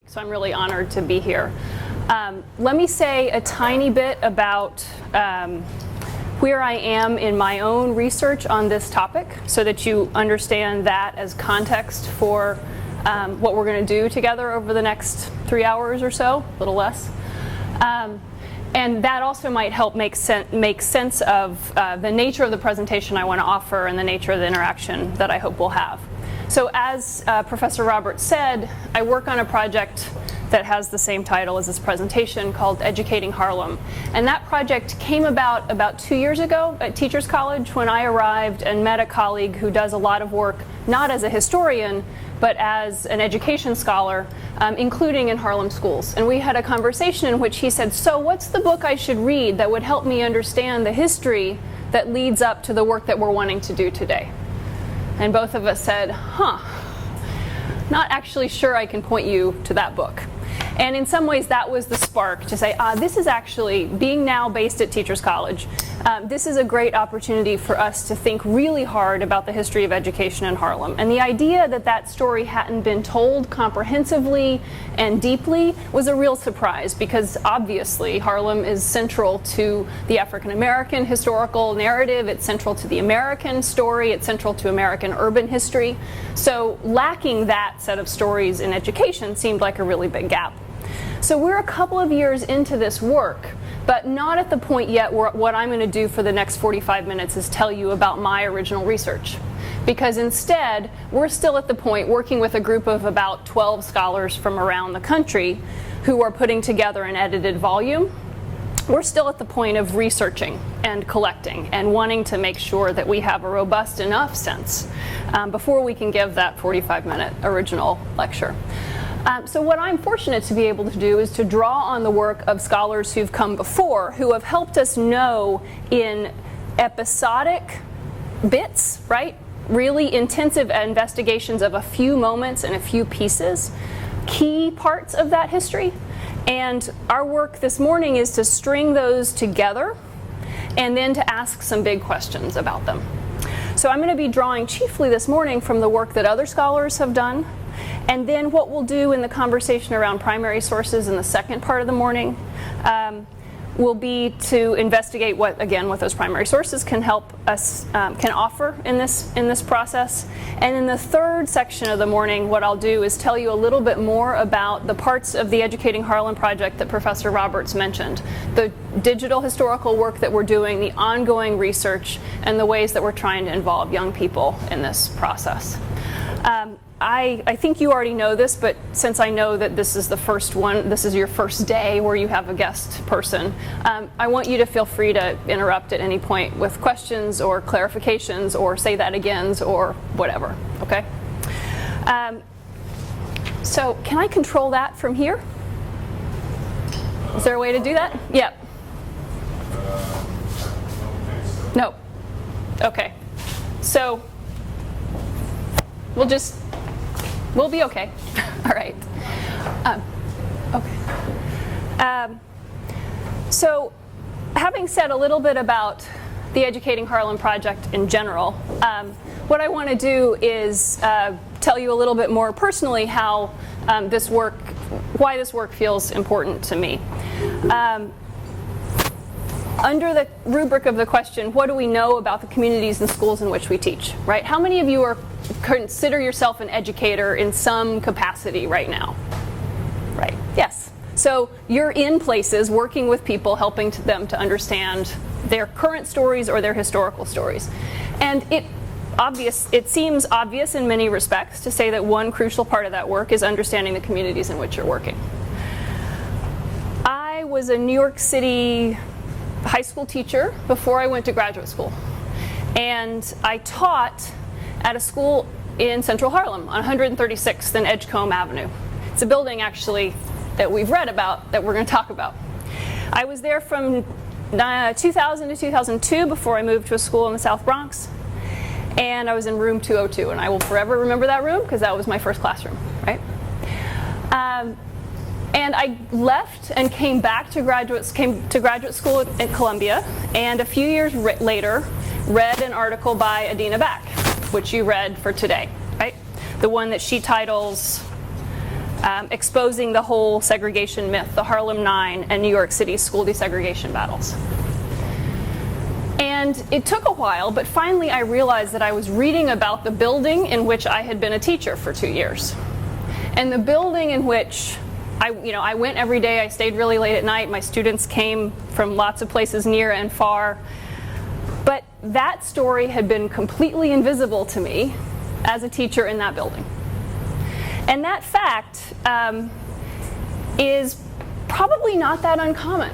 So I'm really honored to be here. Let me say a tiny bit about where I am in my own research on this topic so that you understand that as context for what we're going to do together over the next 3 hours or so, a little less. And that also might help make sense of the nature of the presentation I want to offer and the nature of the interaction that I hope we'll have. So as Professor Roberts said, I work on a project that has the same title as this presentation called Educating Harlem. And that project came about 2 years ago at Teachers College when I arrived and met a colleague who does a lot of work, not as a historian, but as an education scholar, including in Harlem schools. And we had a conversation in which he said, so what's the book I should read that would help me understand the history that leads up to the work that we're wanting to do today? And both of us said, not actually sure I can point you to that book. And in some ways that was the spark to say, this is actually, being now based at Teachers College, this is a great opportunity for us to think really hard about the history of education in Harlem. And the idea that that story hadn't been told comprehensively and deeply was a real surprise, because obviously Harlem is central to the African American historical narrative, it's central to the American story, it's central to American urban history. So lacking that set of stories in education seemed like a really big gap. So we're a couple of years into this work, but not at the point yet where what I'm going to do for the next 45 minutes is tell you about my original research. Because instead, we're still at the point working with a group of about 12 scholars from around the country who are putting together an edited volume. We're still at the point of researching and collecting and wanting to make sure that we have a robust enough sense before we can give that 45-minute original lecture. So what I'm fortunate to be able to do is to draw on the work of scholars who've come before, who have helped us know in episodic bits, right? Really intensive investigations of a few moments and a few pieces, key parts of that history. And our work this morning is to string those together and then to ask some big questions about them. So I'm going to be drawing chiefly this morning from the work that other scholars have done. And then what we'll do in the conversation around primary sources in the second part of the morning will be to investigate what those primary sources can help us, can offer in this process. And in the third section of the morning, what I'll do is tell you a little bit more about the parts of the Educating Harlem project that Professor Roberts mentioned, the digital historical work that we're doing, the ongoing research, and the ways that we're trying to involve young people in this process. I think you already know this, but since I know that this is the first one, this is your first day where you have a guest person, I want you to feel free to interrupt at any point with questions or clarifications or say that agains or whatever, okay? So can I control that from here? Is there a way to do that? Yep. No. Okay. So we'll be okay. All right. Okay. So having said a little bit about the Educating Harlem project in general, what I want to do is tell you a little bit more personally how why this work feels important to me. Under the rubric of the question, what do we know about the communities and schools in which we teach, right? How many of you consider yourself an educator in some capacity right now? Right, yes. So you're in places working with people, helping them to understand their current stories or their historical stories. And it seems obvious in many respects to say that one crucial part of that work is understanding the communities in which you're working. I was a New York City high school teacher before I went to graduate school. And I taught at a school in Central Harlem on 136th and Edgecombe Avenue. It's a building actually that we've read about that we're going to talk about. I was there from 2000 to 2002 before I moved to a school in the South Bronx. And I was in room 202, and I will forever remember that room because that was my first classroom, right? And I left and came to graduate school at Columbia, and a few years later read an article by Adina Back, which you read for today, right? The one that she titles exposing the whole segregation myth, the Harlem 9 and New York City school desegregation battles. And it took a while, but finally I realized that I was reading about the building in which I had been a teacher for 2 years. And the building in which I went every day, I stayed really late at night, my students came from lots of places near and far. But that story had been completely invisible to me as a teacher in that building. And that fact is probably not that uncommon,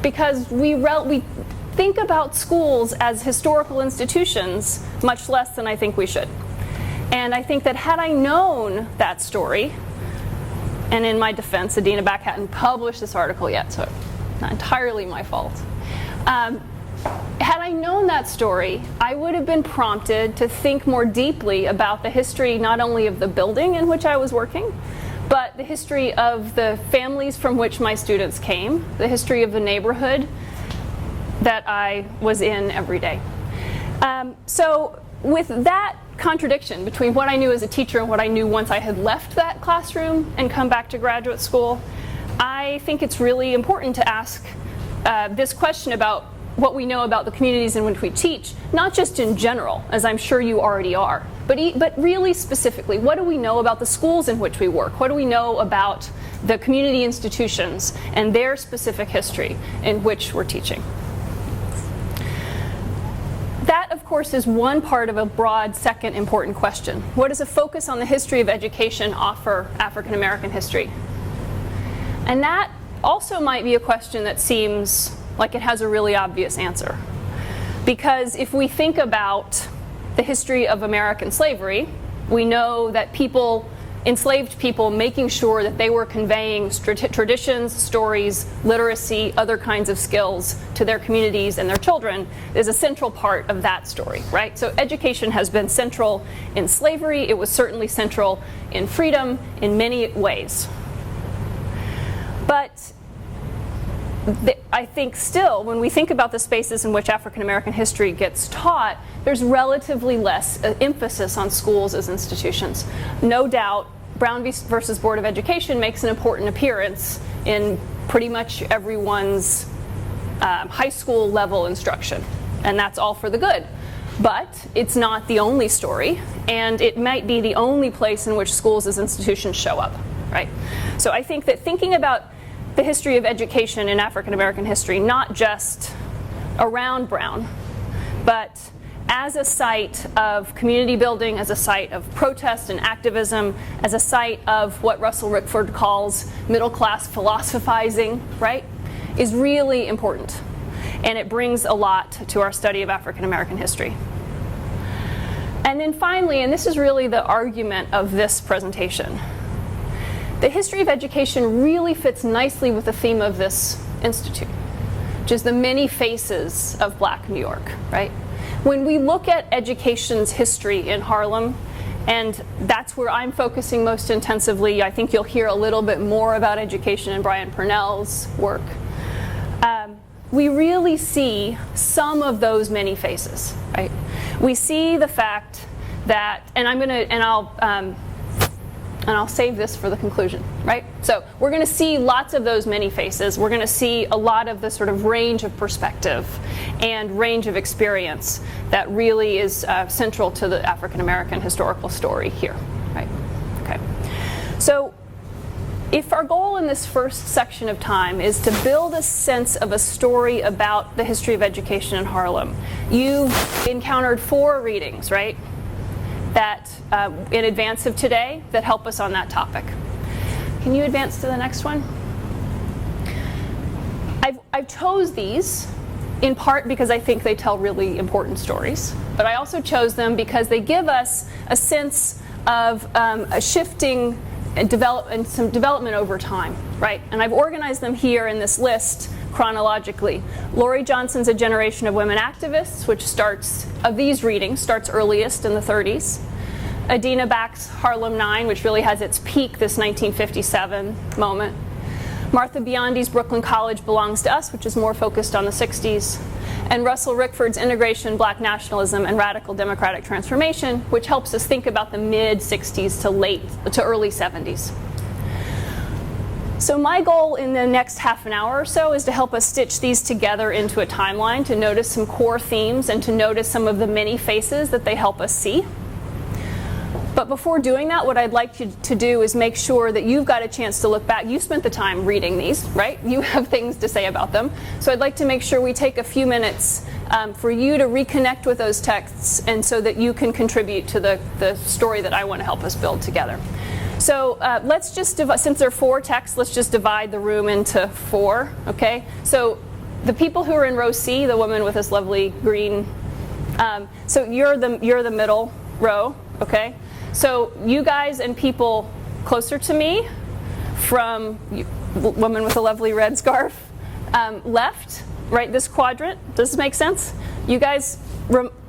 because we think about schools as historical institutions much less than I think we should. And I think that had I known that story, and in my defense, Adina Back hadn't published this article yet, so it's not entirely my fault. Had I known that story, I would have been prompted to think more deeply about the history not only of the building in which I was working, but the history of the families from which my students came, the history of the neighborhood that I was in every day. So with that contradiction between what I knew as a teacher and what I knew once I had left that classroom and come back to graduate school, I think it's really important to ask this question about what we know about the communities in which we teach, not just in general, as I'm sure you already are, but really specifically, what do we know about the schools in which we work? What do we know about the community institutions and their specific history in which we're teaching? That, of course, is one part of a broad second important question. What does a focus on the history of education offer African American history? And that also might be a question that seems like it has a really obvious answer. Because if we think about the history of American slavery, we know that enslaved people, making sure that they were conveying traditions, stories, literacy, other kinds of skills to their communities and their children is a central part of that story, right? So education has been central in slavery. It was certainly central in freedom in many ways. But I think still, when we think about the spaces in which African American history gets taught, there's relatively less emphasis on schools as institutions. No doubt, Brown versus Board of Education makes an important appearance in pretty much everyone's high school level instruction, and that's all for the good. But it's not the only story, and it might be the only place in which schools as institutions show up, right? So I think that thinking about the history of education in African American history, not just around Brown, but as a site of community building, as a site of protest and activism, as a site of what Russell Rickford calls middle class philosophizing, right, is really important. And it brings a lot to our study of African American history. And then finally, and this is really the argument of this presentation, the history of education really fits nicely with the theme of this institute, which is the many faces of Black New York, right? When we look at education's history in Harlem, and that's where I'm focusing most intensively, I think you'll hear a little bit more about education in Brian Purnell's work. We really see some of those many faces, right? We see the fact that, and I'll save this for the conclusion, right? So we're going to see lots of those many faces. We're going to see a lot of the sort of range of perspective and range of experience that really is central to the African American historical story here, right? Okay. So if our goal in this first section of time is to build a sense of a story about the history of education in Harlem, you've encountered 4 readings, right? That in advance of today that help us on that topic. Can you advance to the next one? I've chose these in part because I think they tell really important stories, but I also chose them because they give us a sense of a shifting and some development over time, right? And I've organized them here in this list chronologically. Laurie Johnson's A Generation of Women Activists, which of these readings, starts earliest in the 30s. Adina Back's Harlem 9, which really has its peak this 1957 moment. Martha Biondi's Brooklyn College Belongs to Us, which is more focused on the 60s. And Russell Rickford's Integration, Black Nationalism, and Radical Democratic Transformation, which helps us think about the mid-60s to early 70s. So my goal in the next half an hour or so is to help us stitch these together into a timeline, to notice some core themes and to notice some of the many faces that they help us see. But before doing that, what I'd like you to do is make sure that you've got a chance to look back. You spent the time reading these, right? You have things to say about them. So I'd like to make sure we take a few minutes for you to reconnect with those texts and so that you can contribute to the story that I want to help us build together. So let's just divide, since there are 4 texts, let's just divide the room into 4, okay? So the people who are in row C, the woman with this lovely green, so you're the middle row, okay? So you guys and people closer to me, from woman with a lovely red scarf, left, right, this quadrant. Does this make sense? You guys,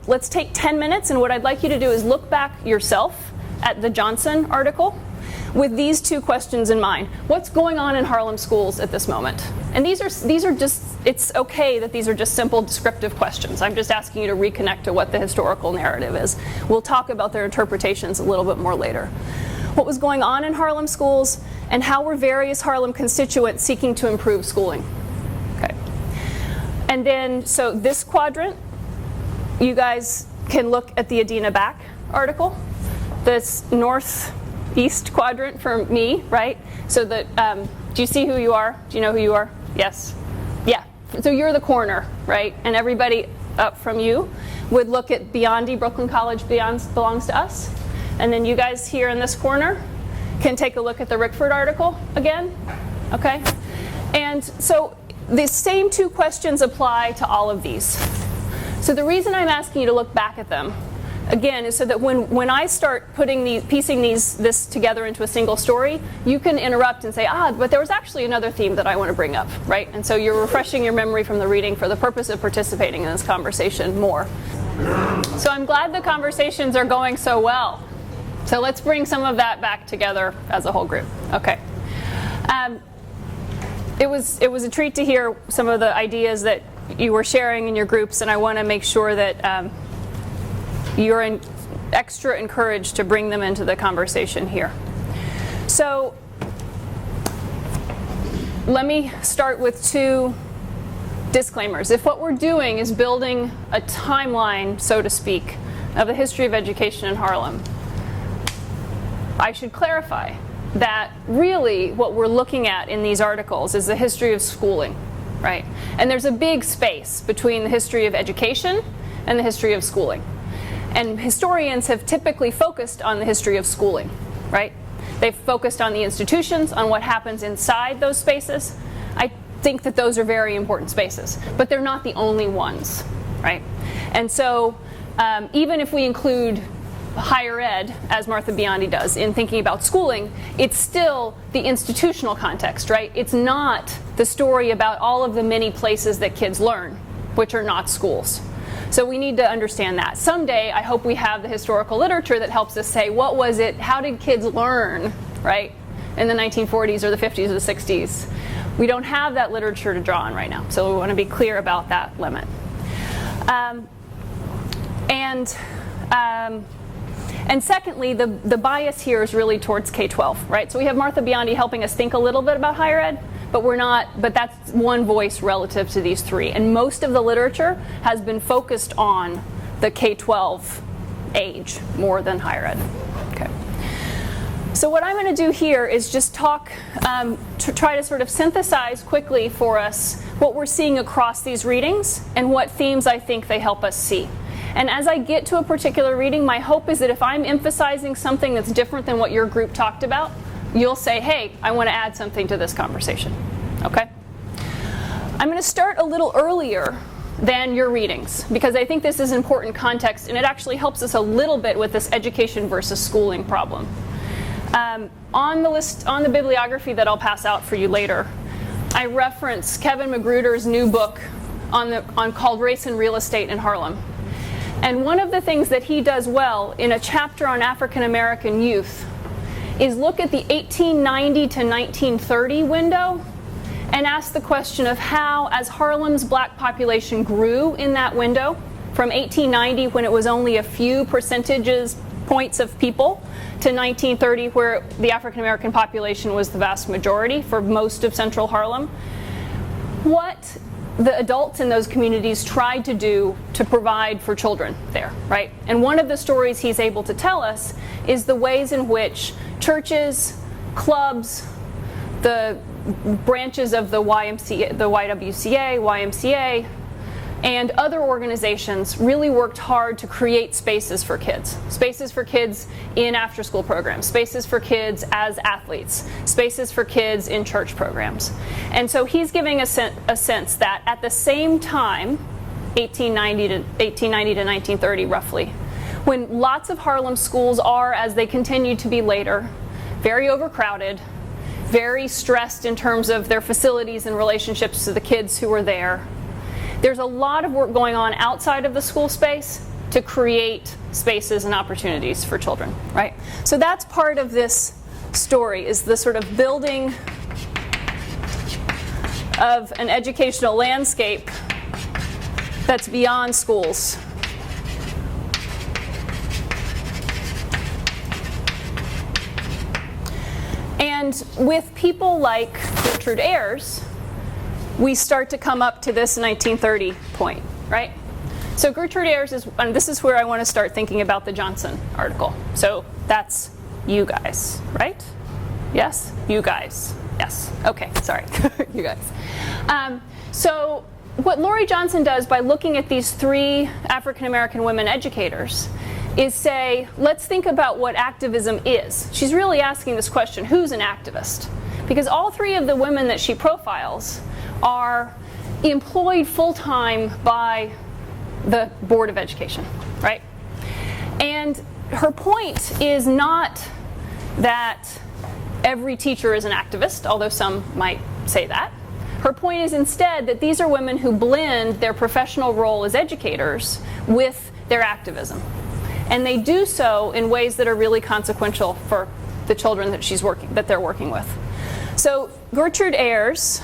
let's take 10 minutes, and what I'd like you to do is look back yourself at the Johnson article with these 2 questions in mind. What's going on in Harlem schools at this moment? And these are just, it's okay that these are just simple descriptive questions. I'm just asking you to reconnect to what the historical narrative is. We'll talk about their interpretations a little bit more later. What was going on in Harlem schools, and how were various Harlem constituents seeking to improve schooling? Okay. And then, so this quadrant, you guys can look at the Adina Back article. This northeast quadrant for me, right? So that, do you see who you are? Do you know who you are? Yes. Yeah. So you're the corner, right? And everybody up from you would look at Biondi, Brooklyn College belongs to us. And then you guys here in this corner can take a look at the Rickford article again, okay? And so the same 2 questions apply to all of these. So the reason I'm asking you to look back at them, again, is so that when I start piecing this together into a single story, you can interrupt and say, but there was actually another theme that I want to bring up, right? And so you're refreshing your memory from the reading for the purpose of participating in this conversation more. So I'm glad the conversations are going so well. So let's bring some of that back together as a whole group. Okay. It was a treat to hear some of the ideas that you were sharing in your groups, and I want to make sure that you're extra encouraged to bring them into the conversation here. So let me start with 2 disclaimers. If what we're doing is building a timeline, so to speak, of the history of education in Harlem, I should clarify that really what we're looking at in these articles is the history of schooling, right? And there's a big space between the history of education and the history of schooling. And historians have typically focused on the history of schooling, right? They've focused on the institutions, on what happens inside those spaces. I think that those are very important spaces, but they're not the only ones, right? And so even if we include higher ed, as Martha Biondi does, in thinking about schooling, it's still the institutional context, right? It's not the story about all of the many places that kids learn, which are not schools. So we need to understand that. Someday, I hope we have the historical literature that helps us say, what was it, how did kids learn, right, in the 1940s or the 50s or the 60s? We don't have that literature to draw on right now, so we want to be clear about that limit. And secondly, the bias here is really towards K-12, right? So we have Martha Biondi helping us think a little bit about higher ed, but that's one voice relative to these 3. And most of the literature has been focused on the K-12 age more than higher ed. Okay. So what I'm going to do here is just talk, to try to sort of synthesize quickly for us what we're seeing across these readings and what themes I think they help us see. And as I get to a particular reading, my hope is that if I'm emphasizing something that's different than what your group talked about, you'll say, hey, I want to add something to this conversation. Okay? I'm going to start a little earlier than your readings, because I think this is important context, and it actually helps us a little bit with this education versus schooling problem. On the bibliography that I'll pass out for you later, I reference Kevin Magruder's new book called Race and Real Estate in Harlem. And one of the things that he does well in a chapter on African American youth is look at the 1890 to 1930 window and ask the question of how, as Harlem's black population grew in that window, from 1890, when it was only a few percentages points of people to 1930, where the African American population was the vast majority for most of Central Harlem, what the adults in those communities tried to do to provide for children there, right? And one of the stories he's able to tell us is the ways in which churches, clubs, the branches of the YMCA, the YMCA, and other organizations really worked hard to create spaces for kids in after-school programs, spaces for kids as athletes, spaces for kids in church programs. And so he's giving a sense that at the same time, 1890 to 1930 roughly, when lots of Harlem schools are, as they continue to be later, very overcrowded, very stressed in terms of their facilities and relationships to the kids who are there, there's a lot of work going on outside of the school space to create spaces and opportunities for children, right? So that's part of this story, is the sort of building of an educational landscape that's beyond schools. And with people like Gertrude Ayers, we start to come up to this 1930 point, right? So Gertrude Ayers is, and this is where I want to start thinking about the Johnson article. So that's you guys, right? Yes? You guys. Yes. Okay, sorry. You guys. So what Laurie Johnson does by looking at these three African American women educators is say, let's think about what activism is. She's really asking this question, who's an activist? Because all three of the women that she profiles are employed full-time by the Board of Education, right? And her point is not that every teacher is an activist, although some might say that. Her point is instead that these are women who blend their professional role as educators with their activism. And they do so in ways that are really consequential for the children that they're working with. So Gertrude Ayers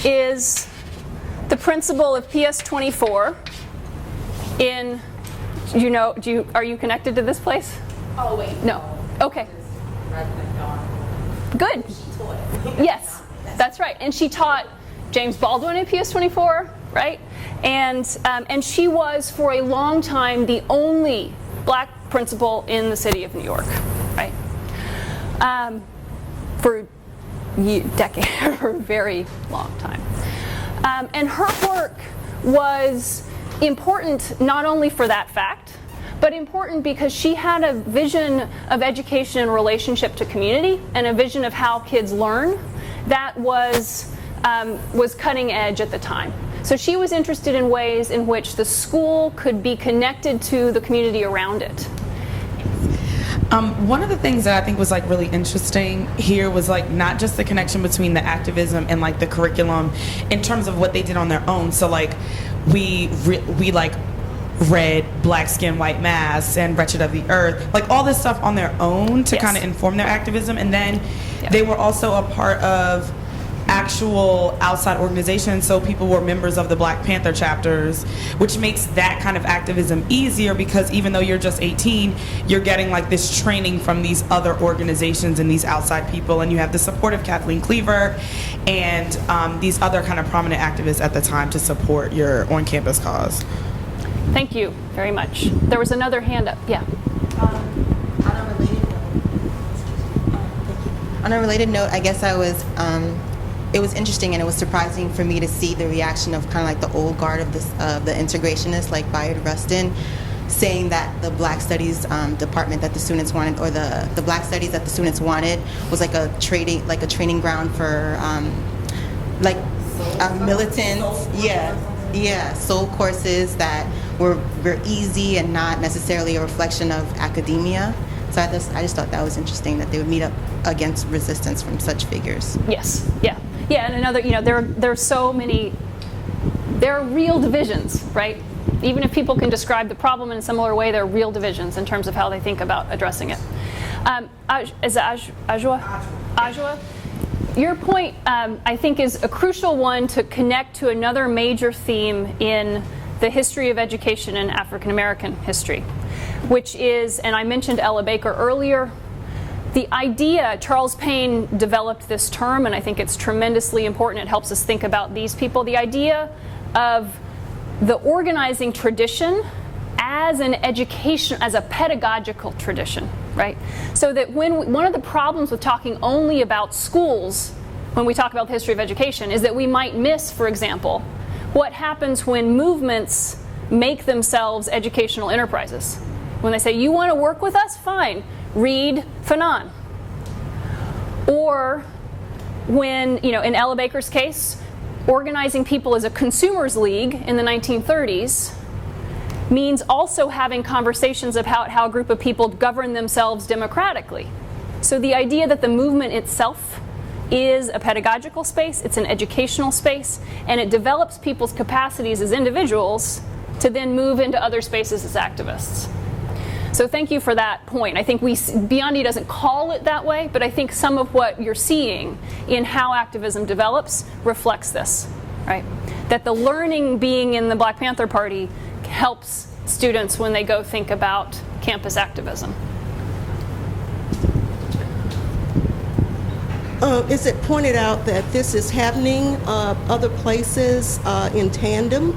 is the principal of PS 24 in, are you connected to this place? Oh, wait. No. Okay. Good. Yes, that's right. And she taught James Baldwin at PS 24, right? And she was for a long time the only black principal in the city of New York, right? For decade, for a very long time. And her work was important not only for that fact, but important because she had a vision of education in relationship to community and a vision of how kids learn that was cutting edge at the time. So she was interested in ways in which the school could be connected to the community around it. One of the things that I think was like really interesting here was like not just the connection between the activism and like the curriculum in terms of what they did on their own. So like we like read Black Skin, White Mass and Wretched of the Earth, like all this stuff on their own to kind of inform their activism. And then they were also a part of actual outside organizations, so people were members of the Black Panther chapters, which makes that kind of activism easier because even though you're just 18, you're getting like this training from these other organizations and these outside people, and you have the support of Kathleen Cleaver and these other kind of prominent activists at the time to support your on-campus cause. Thank you very much. There was another hand up. Yeah. On a related note, I guess it was interesting and it was surprising for me to see the reaction of kind of like the old guard of the integrationists like Bayard Rustin saying that the Black Studies department that the students wanted, or the Black Studies that the students wanted, was like a training ground for militants. Soul courses that were easy and not necessarily a reflection of academia. So I just thought that was interesting that they would meet up against resistance from such figures. Yes. Yeah. Yeah. And another, there are so many. There are real divisions, right? Even if people can describe the problem in a similar way, there are real divisions in terms of how they think about addressing it. Is it Ajwa? Your point, I think, is a crucial one to connect to another major theme in the history of education in African American history, which is, and I mentioned Ella Baker earlier, the idea, Charles Payne developed this term, and I think it's tremendously important. It helps us think about these people. The idea of the organizing tradition as an education, as a pedagogical tradition, right? So that one of the problems with talking only about schools when we talk about the history of education is that we might miss, for example, what happens when movements make themselves educational enterprises. When they say, you want to work with us? Fine. Read Fanon. Or when, in Ella Baker's case, organizing people as a consumers league in the 1930s means also having conversations about how a group of people govern themselves democratically. So the idea that the movement itself is a pedagogical space, it's an educational space, and it develops people's capacities as individuals to then move into other spaces as activists. So thank you for that point. I think Biondi doesn't call it that way, but I think some of what you're seeing in how activism develops reflects this, right? That the learning being in the Black Panther Party helps students when they go think about campus activism. Is it pointed out that this is happening other places in tandem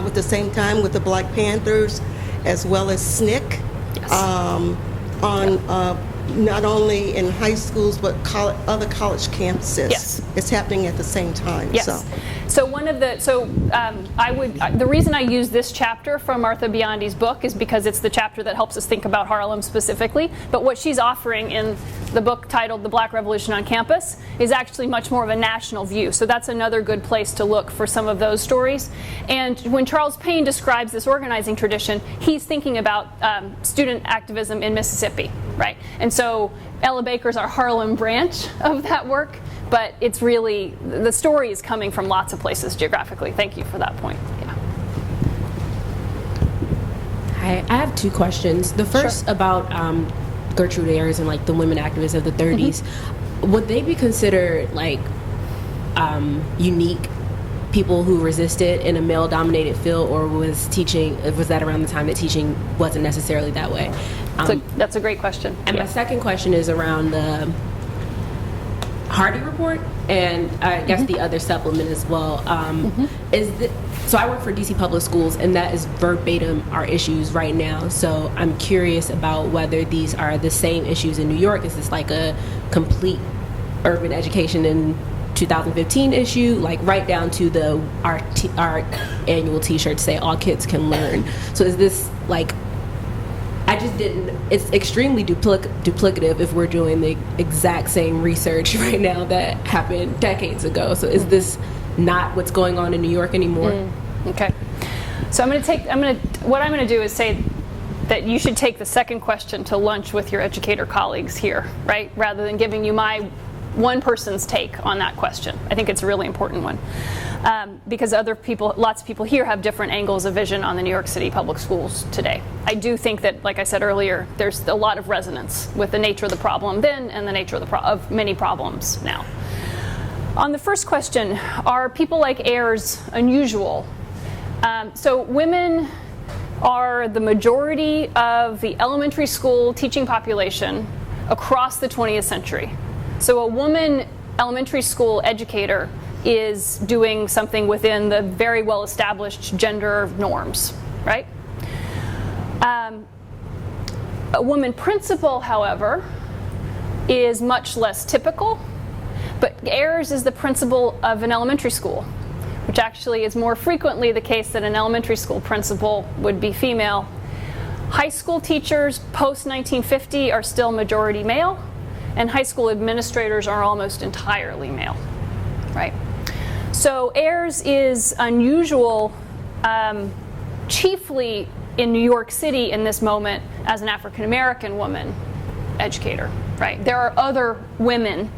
with the same time with the Black Panthers as well as SNCC? Yes. On not only in high schools but other college campuses. Yes. It's happening at the same time. Yes. So the reason I use this chapter from Martha Biondi's book is because it's the chapter that helps us think about Harlem specifically. But what she's offering in the book titled The Black Revolution on Campus is actually much more of a national view. So that's another good place to look for some of those stories. And when Charles Payne describes this organizing tradition, he's thinking about student activism in Mississippi, right? And so Ella Baker's our Harlem branch of that work, but it's really, the story is coming from lots of places geographically. Thank you for that point. Yeah. Hi, I have two questions. The first about Gertrude Ayers and like the women activists of the 30s. Mm-hmm. Would they be considered like unique people who resisted in a male-dominated field, or was that around the time that teaching wasn't necessarily that way? That's a great question. And my second question is around the Hardy report, and I guess the other supplement as well. So I work for DC Public Schools, and that is verbatim our issues right now. So I'm curious about whether these are the same issues in New York. Is this like a complete urban education in 2015 issue, like right down to our annual T-shirts say all kids can learn? So is this like, it's extremely duplicative if we're doing the exact same research right now that happened decades ago. So is this not what's going on in New York anymore? Okay. So what I'm going to do is say that you should take the second question to lunch with your educator colleagues here, right? Rather than giving you my one person's take on that question. I think it's a really important one. Because lots of people here have different angles of vision on the New York City public schools today. I do think that, like I said earlier, there's a lot of resonance with the nature of the problem then and the nature of many problems now. On the first question, are people like Ayers unusual? So women are the majority of the elementary school teaching population across the 20th century. So a woman elementary school educator is doing something within the very well-established gender norms, right? A woman principal, however, is much less typical, but Ayers is the principal of an elementary school, which actually is more frequently the case that an elementary school principal would be female. High school teachers post-1950 are still majority male, and high school administrators are almost entirely male, right? So Ayers is unusual chiefly in New York City in this moment as an African American woman educator, right? There are other women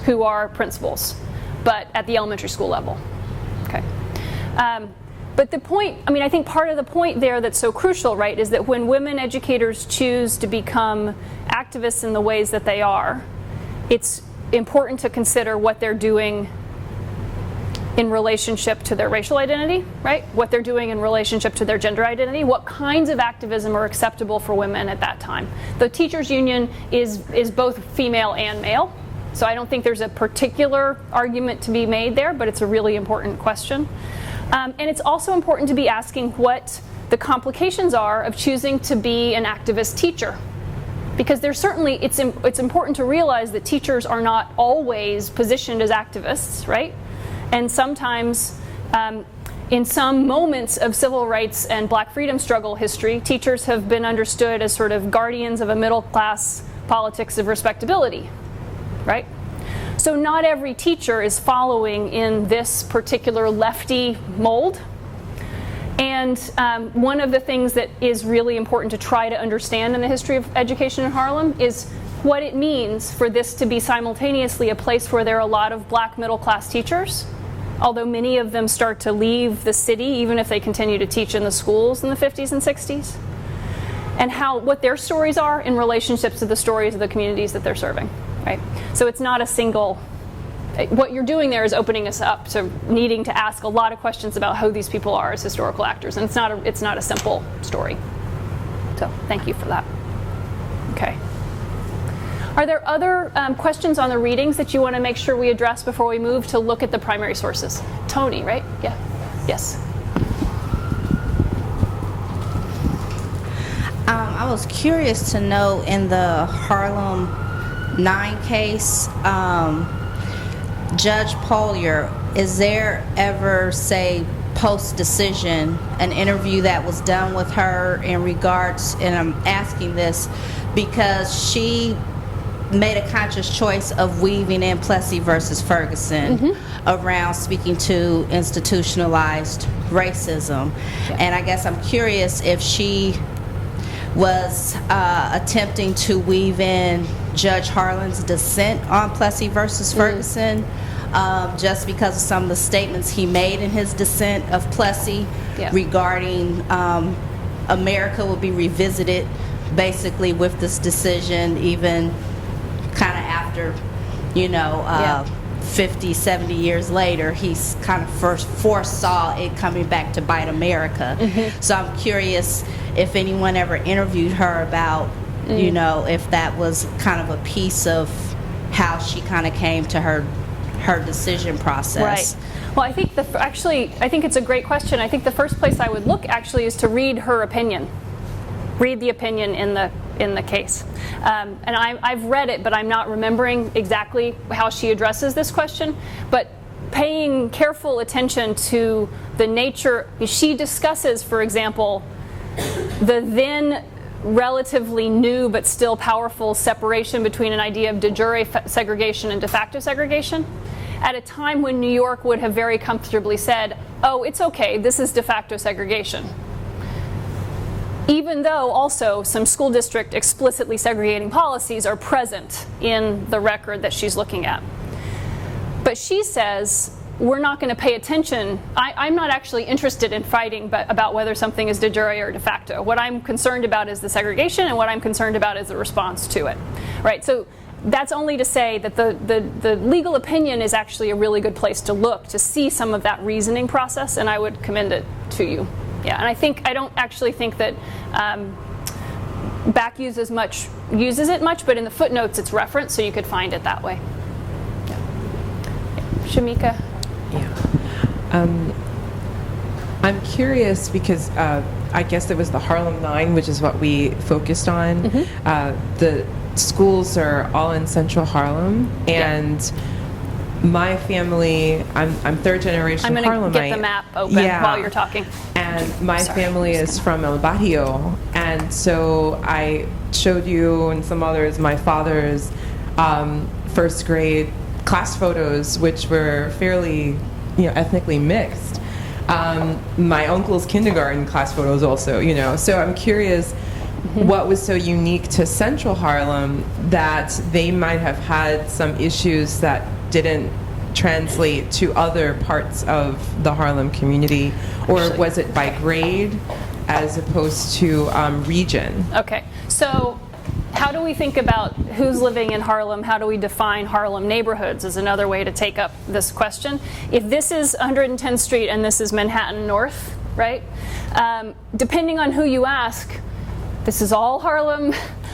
who are principals, but at the elementary school level, okay? But the point, I think part of the point there that's so crucial, right, is that when women educators choose to become activists in the ways that they are, it's important to consider what they're doing in relationship to their racial identity, right? What they're doing in relationship to their gender identity, what kinds of activism are acceptable for women at that time. The teachers union is both female and male, so I don't think there's a particular argument to be made there, but it's a really important question. And it's also important to be asking what the complications are of choosing to be an activist teacher. Because there's certainly, it's important to realize that teachers are not always positioned as activists, right? And sometimes, in some moments of civil rights and black freedom struggle history, teachers have been understood as sort of guardians of a middle class politics of respectability, right? So not every teacher is following in this particular lefty mold. And one of the things that is really important to try to understand in the history of education in Harlem is what it means for this to be simultaneously a place where there are a lot of black middle class teachers, although many of them start to leave the city even if they continue to teach in the schools in the 50s and 60s, and what their stories are in relationships to the stories of the communities that they're serving, right? So it's not a single. What you're doing there is opening us up to needing to ask a lot of questions about who these people are as historical actors, and it's not a simple story. So thank you for that. Okay. Are there other questions on the readings that you want to make sure we address before we move to look at the primary sources? Tony, right? Yeah. Yes. I was curious to know in the Harlem 9 case, Judge Pollier, is there ever, say, post-decision, an interview that was done with her in regards, and I'm asking this because she made a conscious choice of weaving in Plessy versus Ferguson around speaking to institutionalized racism. Yeah. And I guess I'm curious if she was attempting to weave in Judge Harlan's dissent on Plessy versus Ferguson, just because of some of the statements he made in his dissent of Plessy regarding America will be revisited basically with this decision, even kind of after, 50, 70 years later, he's kind of first foresaw it coming back to bite America. So I'm curious if anyone ever interviewed her about, if that was kind of a piece of how she kind of came to her decision process. Right. Well, I think I think it's a great question. I think the first place I would look actually is to read her opinion. Read the opinion in the case. And I've read it, but I'm not remembering exactly how she addresses this question. But paying careful attention to the nature, she discusses, for example, the then relatively new but still powerful separation between an idea of de jure segregation and de facto segregation at a time when New York would have very comfortably said, oh, it's okay, this is de facto segregation. Even though also some school district explicitly segregating policies are present in the record that she's looking at. But she says, we're not going to pay attention. I'm not actually interested in fighting about whether something is de jure or de facto. What I'm concerned about is the segregation, and what I'm concerned about is the response to it. Right? So that's only to say that the legal opinion is actually a really good place to look to see some of that reasoning process, and I would commend it to you. Yeah, and I don't actually think that Back uses it much, but in the footnotes it's referenced, so you could find it that way. Yeah. Shamika? Yeah. I'm curious because I guess it was the Harlem 9, which is what we focused on. The schools are all in Central Harlem, and my family, I'm third generation Harlemite. I'm going to get the map open while you're talking. And my family is from El Barrio, and so I showed you and some others my father's first grade class photos, which were fairly, ethnically mixed. My uncle's kindergarten class photos also, So I'm curious, what was so unique to Central Harlem that they might have had some issues that didn't translate to other parts of the Harlem community, or was it by grade as opposed to region? Okay, so how do we think about who's living in Harlem? How do we define Harlem neighborhoods is another way to take up this question. If this is 110th Street and this is Manhattan North, right? Depending on who you ask, this is all Harlem.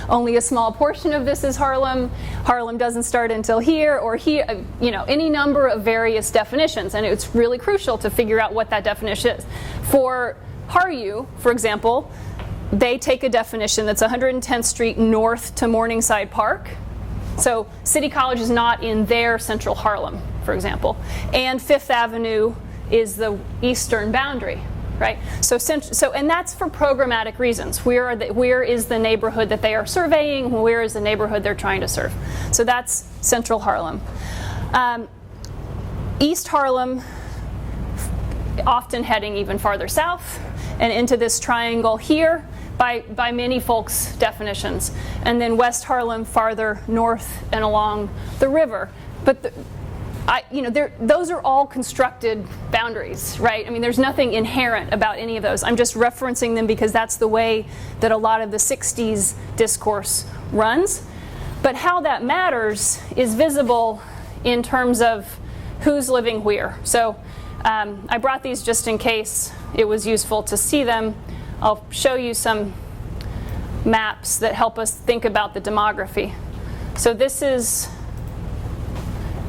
Only a small portion of this is Harlem. Harlem doesn't start until here or here, you know, any number of various definitions. And it's really crucial to figure out what that definition is. For HARU, for example, they take a definition that's 110th Street north to Morningside Park. So City College is not in their central Harlem, for example. And Fifth Avenue is the eastern boundary, right? So and that's for programmatic reasons. Where is the neighborhood that they are surveying? Where is the neighborhood they're trying to serve? So that's central Harlem. East Harlem, often heading even farther south and into this triangle here by many folks' definitions. And then West Harlem farther north and along the river. But those are all constructed boundaries, right? I mean, there's nothing inherent about any of those. I'm just referencing them because that's the way that a lot of the 60s discourse runs. But how that matters is visible in terms of who's living where. So I brought these just in case it was useful to see them. I'll show you some maps that help us think about the demography. So this is,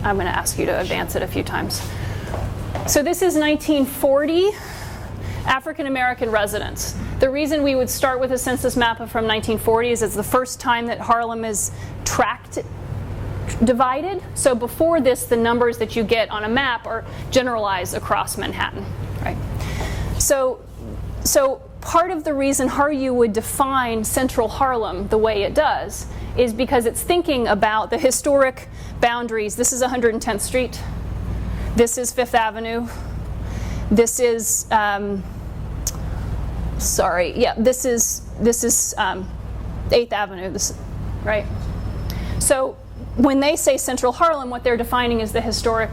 I'm going to ask you to advance it a few times. So this is 1940 African American residents. The reason we would start with a census map from 1940 is it's the first time that Harlem is divided. So before this, the numbers that you get on a map are generalized across Manhattan, right? So part of the reason HARU would define central Harlem the way it does is because it's thinking about the historic boundaries. This is 110th Street. This is Fifth Avenue. This is, this is 8th Avenue, right? So when they say central Harlem, what they're defining is the historic,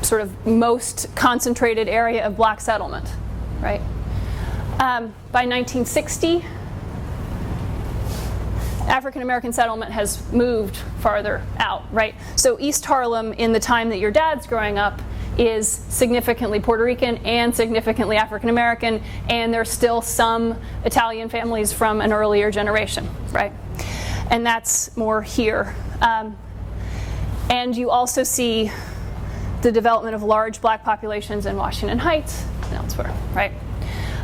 sort of most concentrated area of black settlement, right? By 1960, African American settlement has moved farther out, right? So East Harlem, in the time that your dad's growing up, is significantly Puerto Rican and significantly African American, and there's still some Italian families from an earlier generation, right? And that's more here. And you also see the development of large black populations in Washington Heights and elsewhere, right?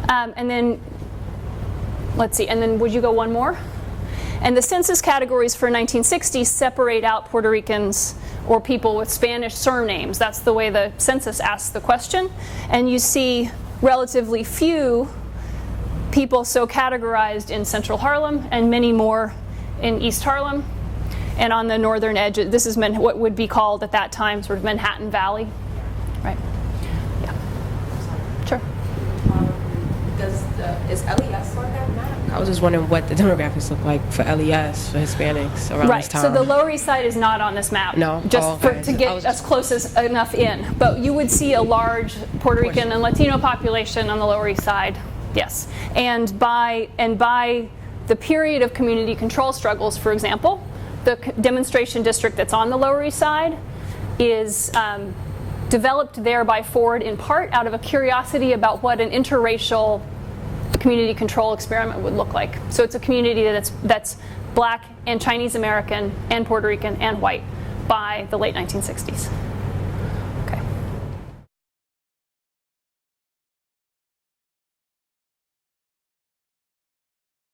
And then, let's see, and then would you go one more? And the census categories for 1960 separate out Puerto Ricans or people with Spanish surnames. That's the way the census asks the question. And you see relatively few people so categorized in central Harlem and many more in East Harlem. And on the northern edge, this is what would be called at that time sort of Manhattan Valley, right? Yeah. Sure. Is LES on that map? I was just wondering what the demographics look like for LES, for Hispanics around this time. So the Lower East Side is not on this map. No? Just to get as close as enough in. But you would see a large Puerto Rican and Latino population on the Lower East Side, yes. And by the period of community control struggles, for example, the demonstration district that's on the Lower East Side is developed there by Ford in part out of a curiosity about what an interracial community control experiment would look like. So it's a community that's black and Chinese American and Puerto Rican and white by the late 1960s.